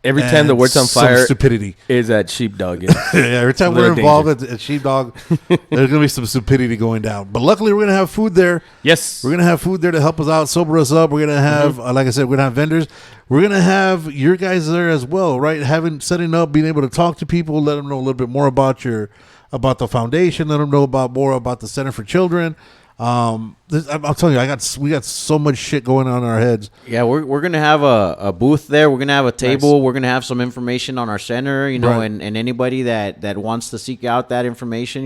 Every time the and word's on some fire stupidity. is at sheepdog. Yeah, every time we're involved at Sheepdog, there's gonna be some stupidity going down. But luckily, we're gonna have food there. Yes. We're gonna have food there to help us out, sober us up. We're gonna have, like I said, we're gonna have vendors. We're gonna have your guys there as well, right? Setting up, being able to talk to people, let them know a little bit more about the foundation, let them know more about the Center for Children. I'm telling you, we got so much shit going on in our heads. Yeah, we're gonna have a booth there. We're gonna have a table. Nice. We're gonna have some information on our center, right. and anybody that wants to seek out that information,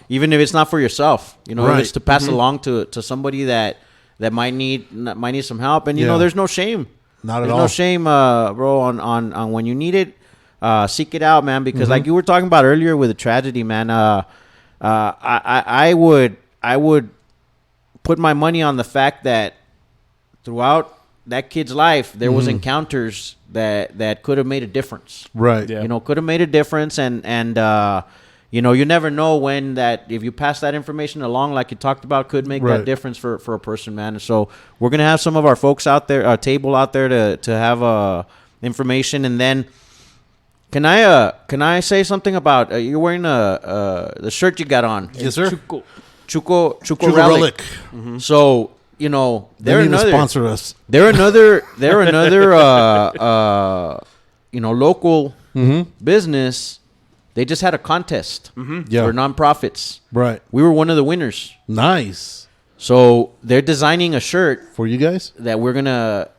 even if it's not for yourself, right. if it's to pass along to somebody that might need some help. And there's no shame. Not at there's all. no shame, bro, on when you need it. Seek it out, man, because like you were talking about earlier with the tragedy, man. I would put my money on the fact that throughout that kid's life, there was encounters that could have made a difference. Right. Yeah. Could have made a difference. And you never know when if you pass that information along, like you talked about, could make right. that difference for a person, man. And so we're going to have some of our folks out there, our table out there to have information. And then can I say something about you're wearing the shirt you got on? Yes, sir. Chuco Relic. Mm-hmm. So They need to sponsor us. They're another local business. They just had a contest for nonprofits. Right. We were one of the winners. Nice. So they're designing a shirt For you guys? that we're gonna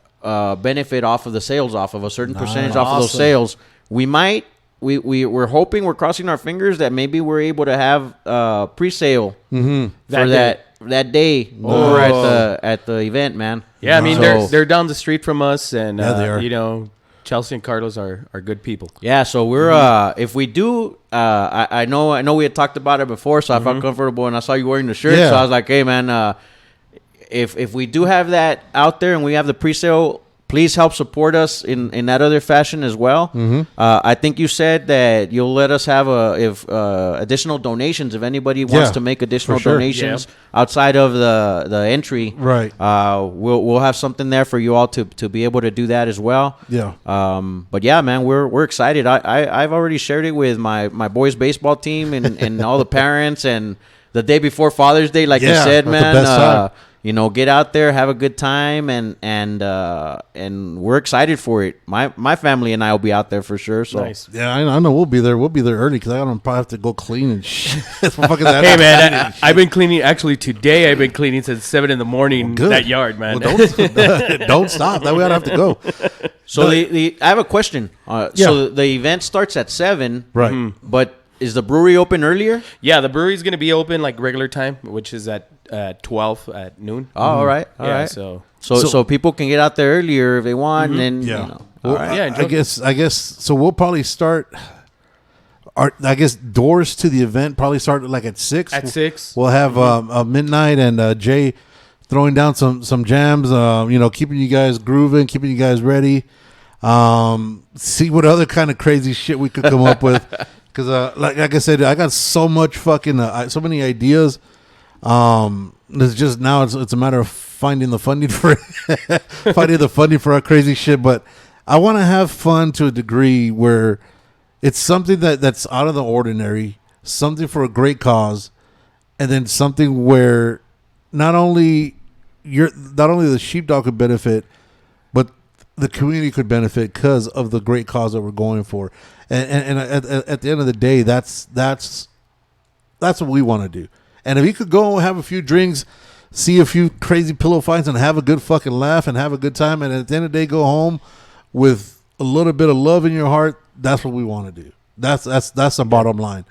benefit off of the sales, off of a certain percentage off of those Awesome. sales. We're hoping, we're crossing our fingers that maybe we're able to have pre-sale for that day over at the event, man. Yeah, I mean So- they're down the street from us, and Yeah, they are. Chelsea and Carlos are good people. Yeah, so we're if we do, I know we had talked about it before, so I felt comfortable, and I saw you wearing the shirt, Yeah. so I was like, hey man, if we do have that out there and we have the pre-sale, please help support us in that other fashion as well. I think you said that you'll let us have additional donations if anybody wants to make additional for sure. donations outside of the entry. Right. We'll have something there for you all to be able to do that as well. Yeah. But yeah, man, we're excited. I've already shared it with my boys' baseball team and all the parents, and the day before Father's Day, like you Yeah, said, that's the man. best time. get out there, have a good time, and we're excited for it. My family and I will be out there for sure. So Nice. Yeah, I know we'll be there. We'll be there early because I don't probably have to go clean and shit. Hey man, I've been cleaning. Actually, today I've been cleaning since 7 a.m. Good. that yard, man. Well, don't stop. That way I don't have to go. So I have a question. So the event starts at 7, Right. But is the brewery open earlier? Yeah, the brewery's gonna be open like regular time, which is at 12 at noon. Oh, all right, all yeah, right. So So people can get out there earlier if they want, and then Yeah. all right. yeah, I guess so. We'll probably start. I guess doors to the event probably start like at 6. At 6. We'll have midnight and Jay throwing down some jams. Keeping you guys grooving, keeping you guys ready. See what other kind of crazy shit we could come up with. Because like I said, I got so much so many ideas. It's just now it's a matter of finding the funding for it. Finding the funding for our crazy shit. But I want to have fun to a degree where it's something that's out of the ordinary, something for a great cause, and then something where not only the sheepdog could benefit, but the community could benefit because of the great cause that we're going for. And at the end of the day, that's what we want to do. And if you could go have a few drinks, see a few crazy pillow fights, and have a good fucking laugh and have a good time, and at the end of the day go home with a little bit of love in your heart, that's what we want to do. That's the bottom line.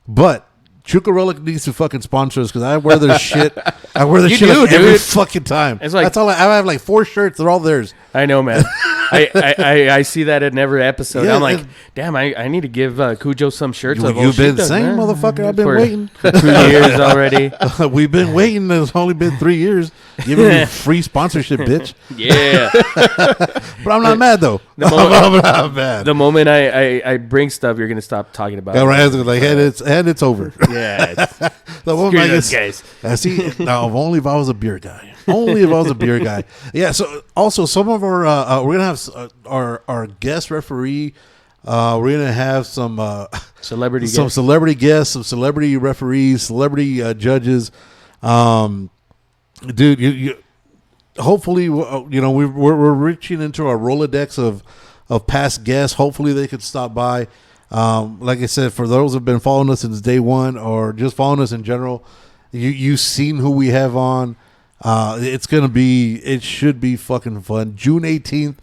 But Chuka Relic needs to fucking sponsor us because I wear their shit. I wear their shit like every fucking time. It's like, that's all I have like 4 shirts. They're all theirs. I know, man. I see that in every episode. Yeah, I'm like, damn, I need to give Cujo some shirts. Of You've been Sheepdog, saying, man. motherfucker, I've been For waiting. 2 years already. We've been waiting. It's only been 3 years. Giving me free sponsorship, bitch. Yeah. But I'm not mad though. I'm not mad. The moment I bring stuff, you're gonna stop talking about Yeah, it. right. Like, and it's over. Yeah. It's, The moment screw I those guess- guys. I see. Now, if only if I was a beer guy. Only if I was a beer guy. Yeah. So also some of our we're gonna have our guest referee. We're gonna have some Celebrity some guest. celebrity guests, some celebrity referees, celebrity judges. Dude, you hopefully we're reaching into our Rolodex of past guests. Hopefully they could stop by. Like I said, for those who've been following us since day one or just following us in general, you've seen who we have on. It should be fucking fun. June 18th,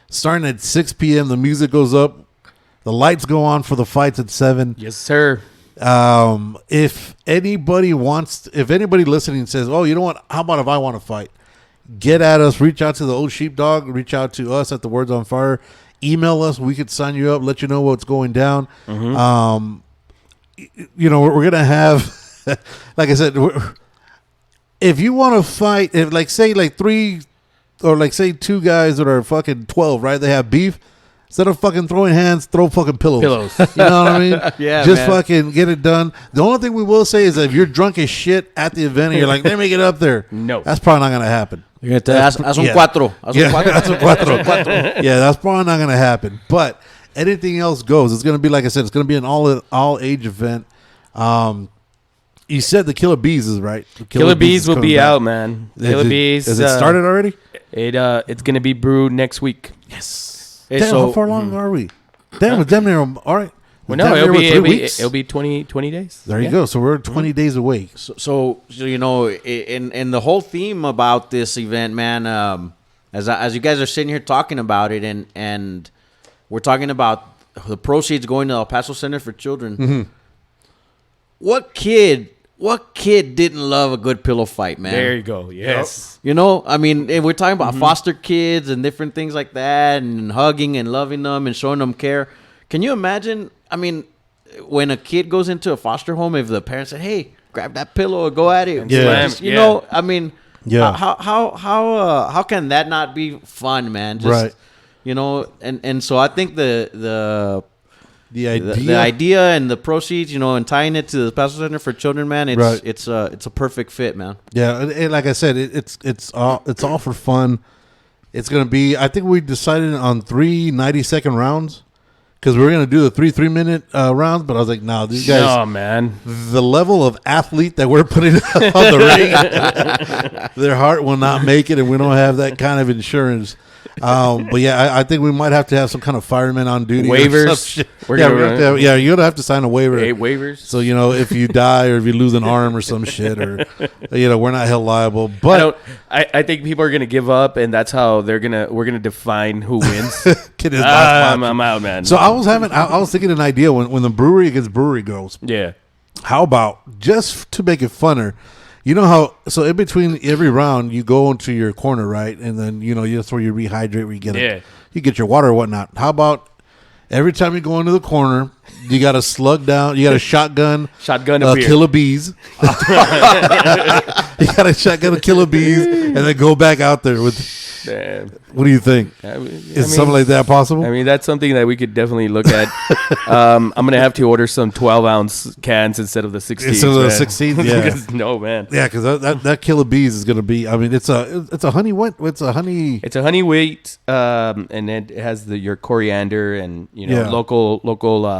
starting at 6 p.m. The music goes up, the lights go on for the fights at 7. Yes, sir. If anybody listening says, "Oh, you know what? How about if I want to fight?" Get at us. Reach out to the Old Sheep Dog. Reach out to us at the Words on Fire. Email us. We could sign you up. Let you know what's going down. We're gonna have, like I said, if you want to fight, if say 3 or say 2 guys that are fucking 12, right? They have beef. Instead of fucking throwing hands, throw fucking pillows. You know what I mean? Yeah, just man. fucking get it done. The only thing we will say is that if you're drunk as shit at the event and you're like, let me get up there. No. That's probably not going to happen. You're gonna haz un Yeah. cuatro. Haz un Yeah, cuatro. that's a cuatro. Yeah, that's probably not going to happen. But anything else goes. It's going to be, like I said, it's going to be an all age event. You said the Killer Bees is right. The Killer Bees is will coming be back. out, man. Killer Bees. Has it started already? It's gonna be brewed next week. Yes. Hey, Damn, so- how far along are we? Damn, it's damn near. All right. Well, Damn no, near it'll with be 3 weeks. 20 days. There you go. So we're 20 days away. So in the whole theme about this event, man, as you guys are sitting here talking about it, and we're talking about the proceeds going to El Paso Center for Children. What kid didn't love a good pillow fight, man? There you go. Yes. I mean, and we're talking about foster kids and different things like that, and hugging and loving them and showing them care. Can you imagine? I mean, when a kid goes into a foster home, if the parents say, "Hey, grab that pillow and go at it," Yeah. I mean, Yeah. how can that not be fun, man? Just, Right. And so I think the The idea and the proceeds, and tying it to the Paso Center for Children, man, it's a perfect fit, man. Yeah, and like I said, it's all for fun. It's gonna be. I think we decided on 3 90-second rounds because we were gonna do the 3 minute rounds, but I was like, no, these guys, No, man. the level of athlete that we're putting on the ring, their heart will not make it, and we don't have that kind of insurance. But yeah, I think we might have to have some kind of fireman on duty. Waivers. Or some shit. We're Yeah, gonna we're gonna have to have- yeah, you're gonna have to sign a waiver. 8 waivers. So if you die or if you lose an arm or some shit, or we're not held liable. But I think people are gonna give up, and that's how we're gonna define who wins. Kid is not I'm out, man. So I was thinking an idea when the brewery against brewery goes. yeah. How about just to make it funner? You know how so in between every round you go into your corner, right, and then that's where you rehydrate, where you get your water or whatnot. How about every time you go into the corner, you got to slug down, you got a shotgun a beer. kill a bees. You got a shotgun a kill a bees, and then go back out there with. Damn. What do you think? Is something like that possible? I mean, that's something that we could definitely look at. I'm gonna have to order some 12-ounce cans instead of the 16. Instead of the 16, yeah. No, man. Yeah, because that killer bees is gonna be. I mean, it's a honey. What? It's a honey. It's a honey wheat, and it has your coriander and Yeah. local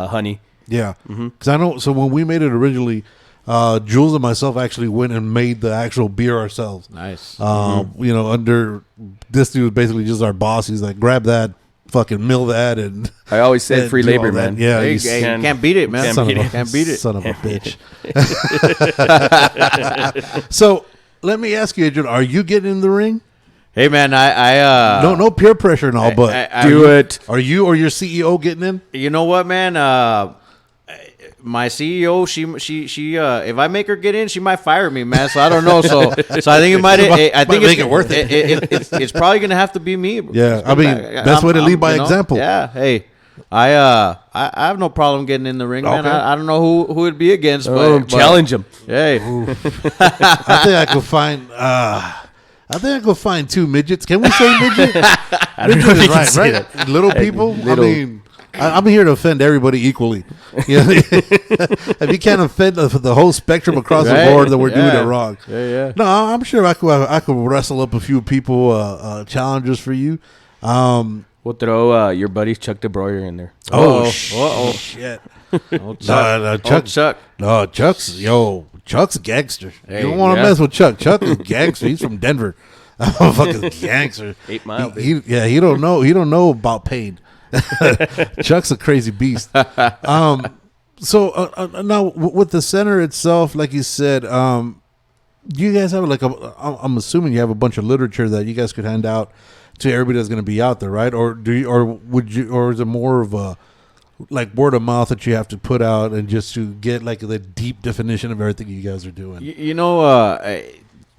honey. Yeah, because I know. So when we made it originally, Jules and myself actually went and made the actual beer ourselves. Nice. Under this dude was basically just our boss. He's like, grab that, fucking mill that, and I always said free do all labor, that. man. Yeah, Hey, you can't beat it, man. son of a- Can't beat it. Son of a bitch. So let me ask you, Adrian, are you getting in the ring? Hey, man, I No peer pressure and all, but Do it. are you or your CEO getting in? You know what, man? My CEO, she if I make her get in, she might fire me, man. So I don't know. So I think it might. I think make it worth it. It's probably gonna have to be me. Yeah, I mean, best way to lead by example. Yeah. Hey, I have no problem getting in the ring, man. Okay. I don't know who it'd be against, but Challenge him. Hey, I think I could find. I think I could find 2 midgets. Can we say midget? Midget is right? Little people. Little. I mean, I'm here to offend everybody equally. If you can't offend the whole spectrum across the Right, board, then we're doing yeah. it wrong. Yeah. No, I'm sure I could wrestle up a few people, challengers for you. We'll throw your buddy Chuck DeBroyer in there. Shit. Chuck. No, Chuck's a gangster. Hey, you don't want to mess with Chuck. Chuck is a gangster. He's from Denver. Fucking gangster. 8 Mile. He don't know. He don't know about pain. Chuck's a crazy beast. So now with the center itself, like you said, do you guys have I'm assuming you have a bunch of literature that you guys could hand out to everybody that's going to be out there, right? Or or is it more of a like word of mouth that you have to put out and just to get like the deep definition of everything you guys are doing?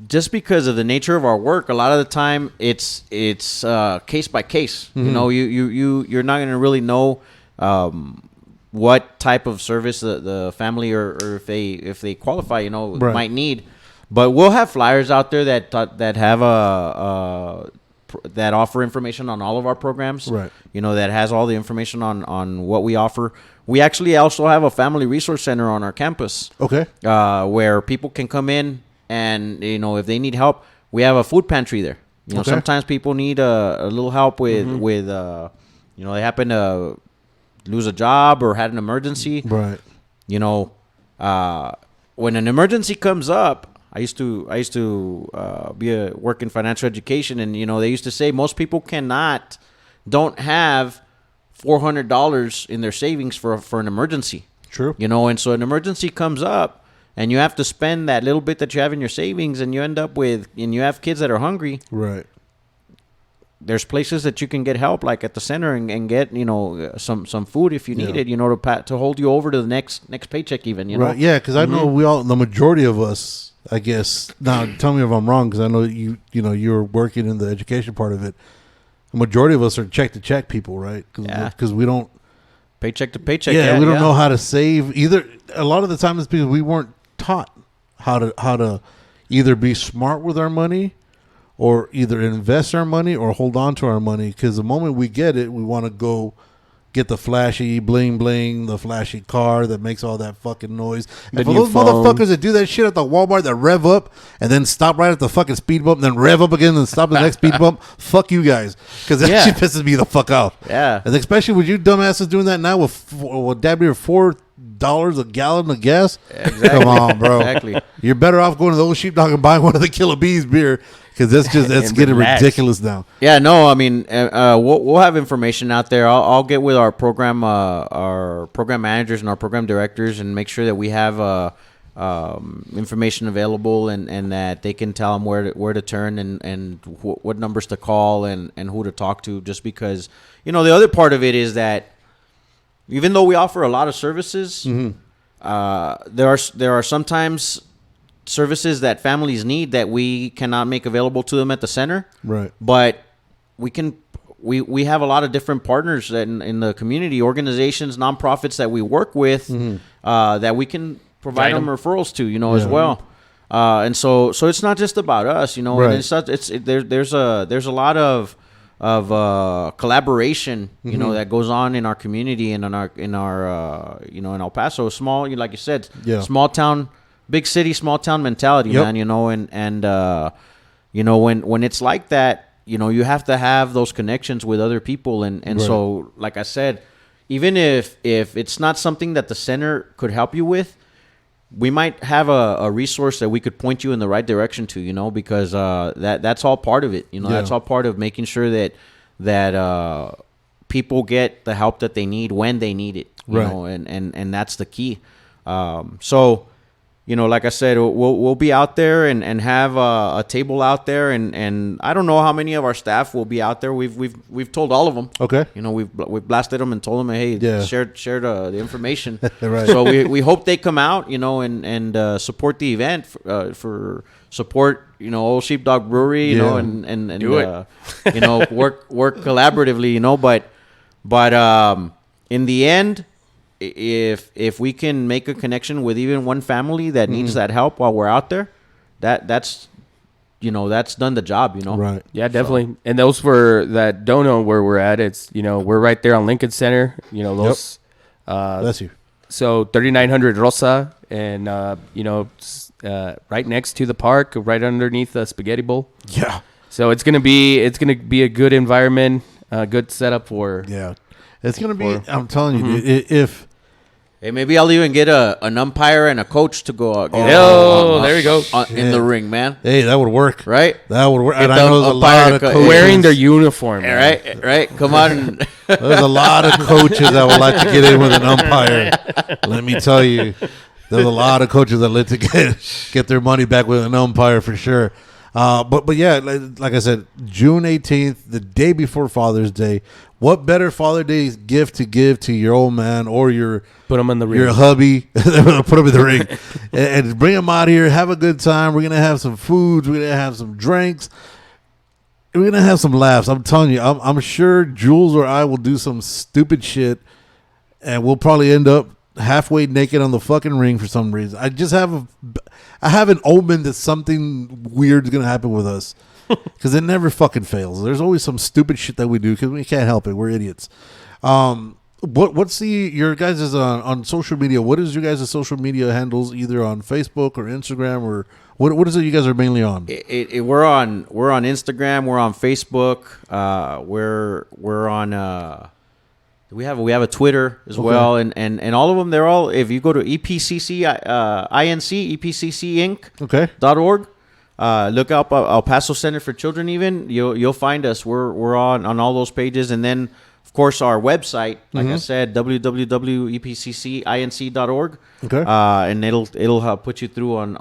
Just because of the nature of our work, a lot of the time it's case by case. Mm-hmm. You're not going to really know what type of service the family or if they qualify, Right. might need. But we'll have flyers out there that have that offer information on all of our programs. Right. That has all the information on what we offer. We actually also have a family resource center on our campus. Okay. Where people can come in and, if they need help, we have a food pantry there. Okay. Sometimes people need a little help with they happen to lose a job or had an emergency. Right. When an emergency comes up, I used to work in financial education, and they used to say most people don't have $400 in their savings for an emergency. True. And so an emergency comes up, and you have to spend that little bit that you have in your savings, and you end up and you have kids that are hungry. Right. There's places that you can get help, like at the center, and get some food if you need it, to hold you over to the next paycheck even. Right. Yeah, because I know the majority of us. I guess now. Tell me if I'm wrong, because I know you're working in the education part of it. The majority of us are check to check people, right? Because we don't paycheck to paycheck. Yeah, we don't know how to save either. A lot of the time, it's because we weren't taught how to either be smart with our money, or either invest our money or hold on to our money. Because the moment we get it, we want to go get the flashy bling bling, the flashy car that makes all that fucking noise. The And for new those phone. motherfuckers that do that shit at the Walmart that rev up and then stop right at the fucking speed bump, and then rev up again and stop at the next speed bump, fuck you guys, because that Yeah. shit pisses me the fuck out. Yeah. And especially with you dumbasses doing that now with damn near $4 a gallon of gas. Exactly. Come on, bro. Exactly. You're better off going to the Old Sheep Dog and buying one of the Killer Bees beer, because that's And getting relax. ridiculous now. Yeah, no, I mean, we'll have information out there. I'll get with our program managers and our program directors and make sure that we have information available and that they can tell them where to turn and what numbers to call and who to talk to. Just because, the other part of it is that even though we offer a lot of services, there are sometimes services that families need that we cannot make available to them at the center. Right. But we have a lot of different partners in the community, organizations, nonprofits that we work with that we can provide Guide them 'em. referrals to, as well. And so it's not just about us, Right. and it's not, there's a lot of collaboration, that goes on in our community and in our in El Paso, small, like you said, Yeah. small town, big city, small town mentality, Yep. man, and when it's like that, you have to have those connections with other people. And Right. so, like I said, even if it's not something that the center could help you with, we might have a resource that we could point you in the right direction to, because that's all part of it. That's all part of making sure that people get the help that they need when they need it, Right. and that's the key. So, like I said, we'll be out there and have a table out there, and I don't know how many of our staff will be out there. We've told all of them. Okay. We've blasted them and told them, hey, Yeah. share the information. Right. So we hope they come out, and support the event for support, Old Sheep Dog Brewery, Yeah. and Do it. work collaboratively, but in the end, if we can make a connection with even one family that needs that help while we're out there, that's done the job, Right. Yeah, definitely. And those that don't know where we're at, it's we're right there on Lincoln Center. Those. Bless you. So 3900 Rosa, and right next to the park, right underneath the Spaghetti Bowl. Yeah. So it's gonna be a good environment, good setup for. Yeah. It's going to be, Or- I'm telling you, dude, if. Hey, maybe I'll even get an umpire and a coach to go out. There you go. In the ring, man. Hey, that would work. Right? That would work. Get And I the know there's a umpire lot of to co- coaches. Wearing their uniform. All man. right. Come on. There's a lot of coaches that would like to get in with an umpire. Let me tell you, there's a lot of coaches that like to get their money back with an umpire for sure. But yeah, like I said, June 18th, the day before Father's Day. What better Father's Day gift to give to your old man or your Put them in the ring. your hubby? Put him in the ring and bring him out here. Have a good time. We're gonna have some foods. We're gonna have some drinks. We're gonna have some laughs. I'm telling you. I'm sure Jules or I will do some stupid shit, and we'll probably end up halfway naked on the fucking ring for some reason. I have an omen that something weird is gonna happen with us, because it never fucking fails. There's always some stupid shit that we do because we can't help it. We're idiots. What's your guys' on social media? What is your guys' social media handles, either on Facebook or Instagram, or what is it you guys are mainly on? We're on Instagram. We're on Facebook. We're on. We have a Twitter as well, and all of them. They're all. If you go to EPCC EPCCinc.org, Okay. look up El Paso Center for Children. Even you'll find us. We're on all those pages, and then of course our website, like I said, www.epccinc.org. Okay. And it'll put you through on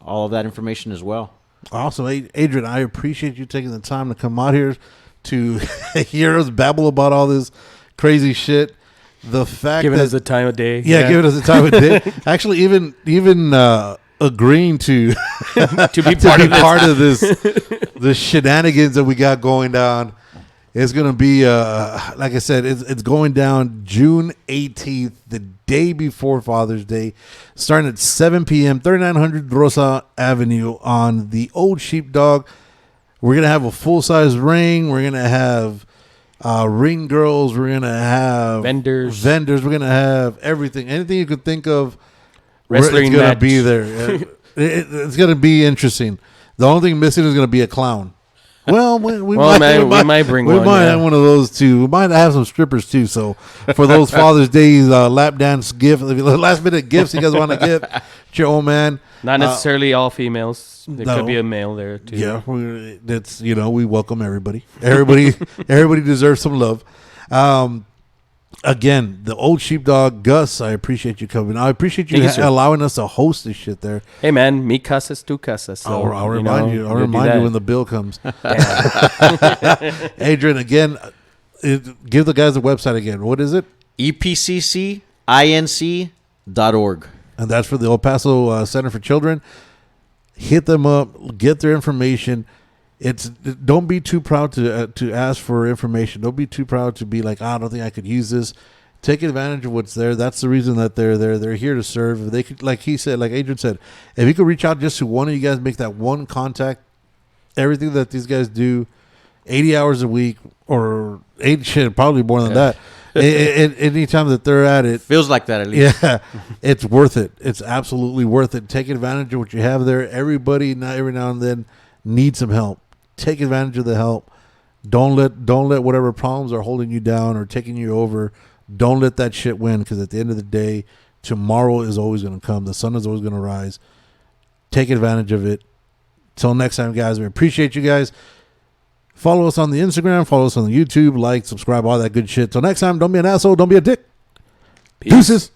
all of that information as well. Awesome. Adrian, I appreciate you taking the time to come out here to hear us babble about all this crazy shit. The fact Giving that us the time of day. giving us the time of day. Actually, even agreeing to To be to part be of this. part of this, the shenanigans that we got going down. It's gonna be like I said, it's going down June 18th, the day before Father's Day, starting at 7 p.m. 3900 Rosa Avenue on the Old Sheep Dog. We're gonna have a full size ring. We're gonna have ring girls. We're gonna have Vendors. We're gonna have everything. Anything you could think of. Wrestling it's gonna match. be there. It's gonna be interesting. The only thing missing is gonna be a clown. Well, we might bring one. We might have one of those too. We might have some strippers too. So for those Father's Day lap dance gift, last minute gifts you guys want to give to your old man. Not necessarily all females. There could be a male there too. Yeah, that's we welcome everybody. Everybody deserves some love. Again, the Old Sheepdog, Gus, I appreciate you coming. I appreciate you allowing us to host this shit there. Hey, man, me casas, tu casas. So, I'll remind you. I'll remind you when the bill comes. Adrian, again, give the guys the website again. What is it? EPCCINC.org. And that's for the El Paso Center for Children. Hit them up. Get their information. Don't be too proud to ask for information. Don't be too proud to be like, I don't think I could use this. Take advantage of what's there. That's the reason that they're there. They're here to serve. They could, like he said, like Adrian said, if you could reach out just to one of you guys, make that one contact. Everything that these guys do, 80 hours a week or probably more than that. Anytime that they're at it, feels like that at least. Yeah, it's worth it. It's absolutely worth it. Take advantage of what you have there. Everybody, every now and then, needs some help. Take advantage of the help. Don't let whatever problems are holding you down or taking you over. Don't let that shit win, because at the end of the day, tomorrow is always going to come. The sun is always going to rise. Take advantage of it. Till next time, guys. We appreciate you guys. Follow us on the Instagram. Follow us on the YouTube. Like, subscribe, all that good shit. Till next time, don't be an asshole. Don't be a dick. Peace. Deuces.